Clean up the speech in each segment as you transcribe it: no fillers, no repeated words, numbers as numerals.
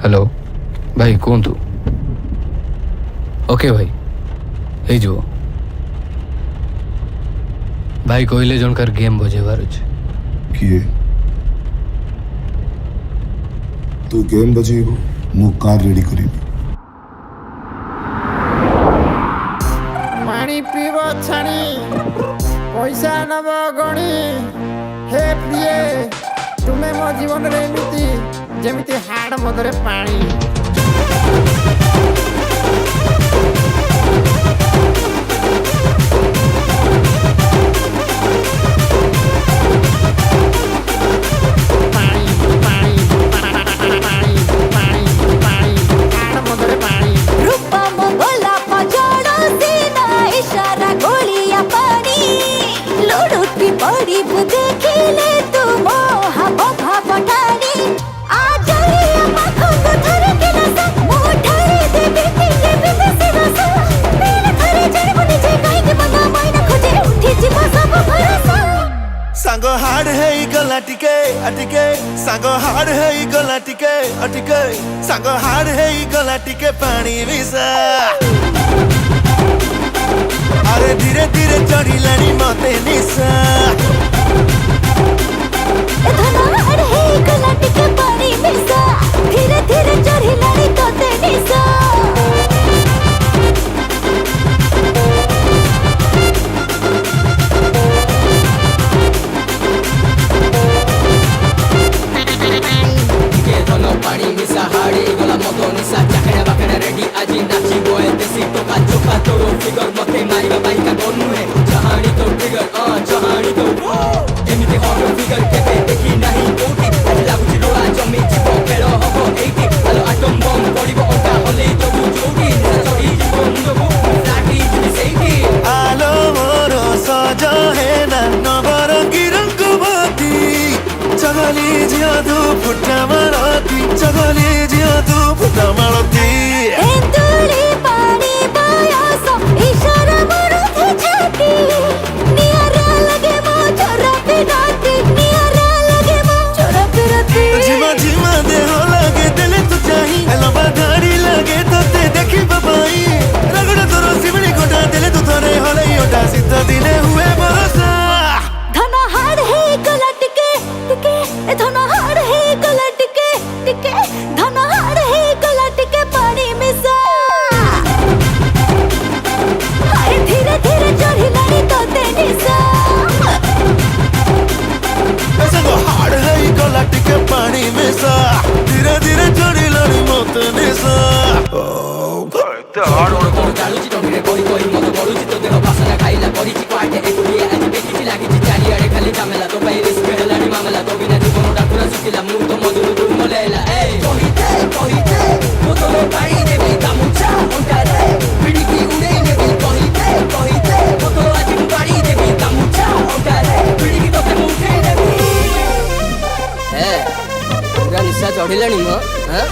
hello भाई कहतु okay भाई हो भाई कहले जनकार गेम बजेबार अच्छे किए तू गेम बजेबू मु कार रेडी करी पानी पीब छाणी पैसा नब गणी हे प्रिय तुम्हें मो जीवन रे एमिति जेमिति हाड़ मदरे पानी सांगो हाड़ है गला टिके अटिके सांगो हाड़ है गला टिके अटिके सांगो हाड़ है गला टिके पानी मिसा अरे धीरे धीरे चढ़ी लानी मते निशा हाड़ है गला टिके पानी मिसा धीरे धीरे चढ़ी लानी तोते निशा पानी मिसा हाड़ी गला मतो निशा चाकड़ा बाकड़ा रेडी आजी नाची बोए देसी टोका चोका तोरो फिगर मते मारिबा बाइका गनु है जहानी तो फिगर जहानी तो एमिते हॉट फिगर केते देखि नाही कोठी लागुची रोड़ा जमी जीव खेलो हबो एठी आलो आटम बम पडिबो ओटा हले तो जोगी चढ़ी जीव मुंडको लागी जिनि सेठी आलो मोरो सज है ना नवरंगी रंगवती चगली जिया दु फुटा मारती चगली जिया दु फुटा मारती एंतुली पानी बायासो इशारा मरुथे छाती नियारा लगे मो छोरा पिराती नियारा लगे मो छोरा पिराती जिमा जिमा देह लगे दिले तो चाही लबा धारी लगे तो ते देखी बाबाई रगड़ तोरो सिमणी कोटा दिले तो थरे हले ओटा सीधा दिने हुए बरसा धना हाड़ है गला टिके टिके धना हाड़ है गला टिके टिके धना हाड़ है गला टिके पानी मिसा हाय धीरे धीरे चढ़ी लानी तोते निशा संगो हाड़ है गला टिके पानी मिसा धीरे धीरे चढ़ी लानी मत निशा चालुची टंगरे कोई कोई मत बड़ुची तो देह बासना खाइला करिची क्वाटे एकुलिए आजि बेकिची लागिची चारिआडे खाली झमेला तो पाई रिस्क हेलानी मामला तो बिना जीवनटा पूरा सुखिला मु तो मधुर दुर्मलेला ए कहिते मोतलो पाई देबी गामुचा ओंटारे पिडिकी उड़ेई नेबी कहिते मोतलो आजि पाई देबी गामुचा ओंटारे पिडिकी तोते मुठे नेबी ए पूरा निशा चढ़िलानी म हां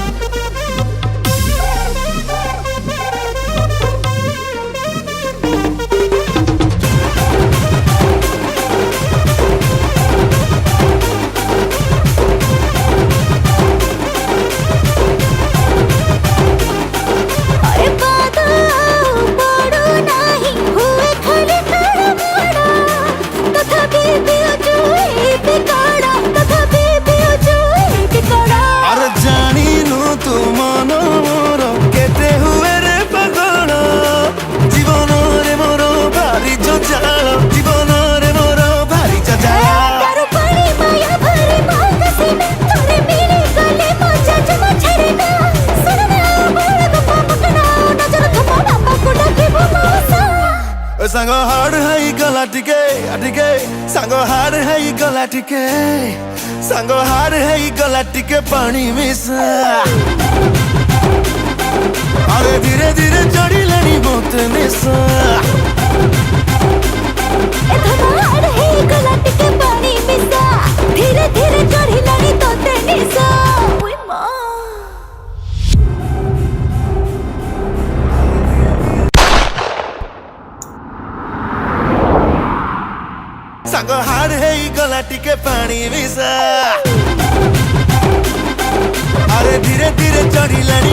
सांगो हाड़ है गला टिके अटिके सांगो हाड़ है गला टिके सांगो हाड़ है गला टिके पानी मिसा अरे धीरे धीरे चढ़ी लानी मत निशा धना हाड़ है गला टिके पानी मिसा धीरे धीरे चढ़ी लानी तोते निशा ओए मां सांगो हाड़ है गला टिके पानी मिसा अरे धीरे धीरे ବଢିଲାଣି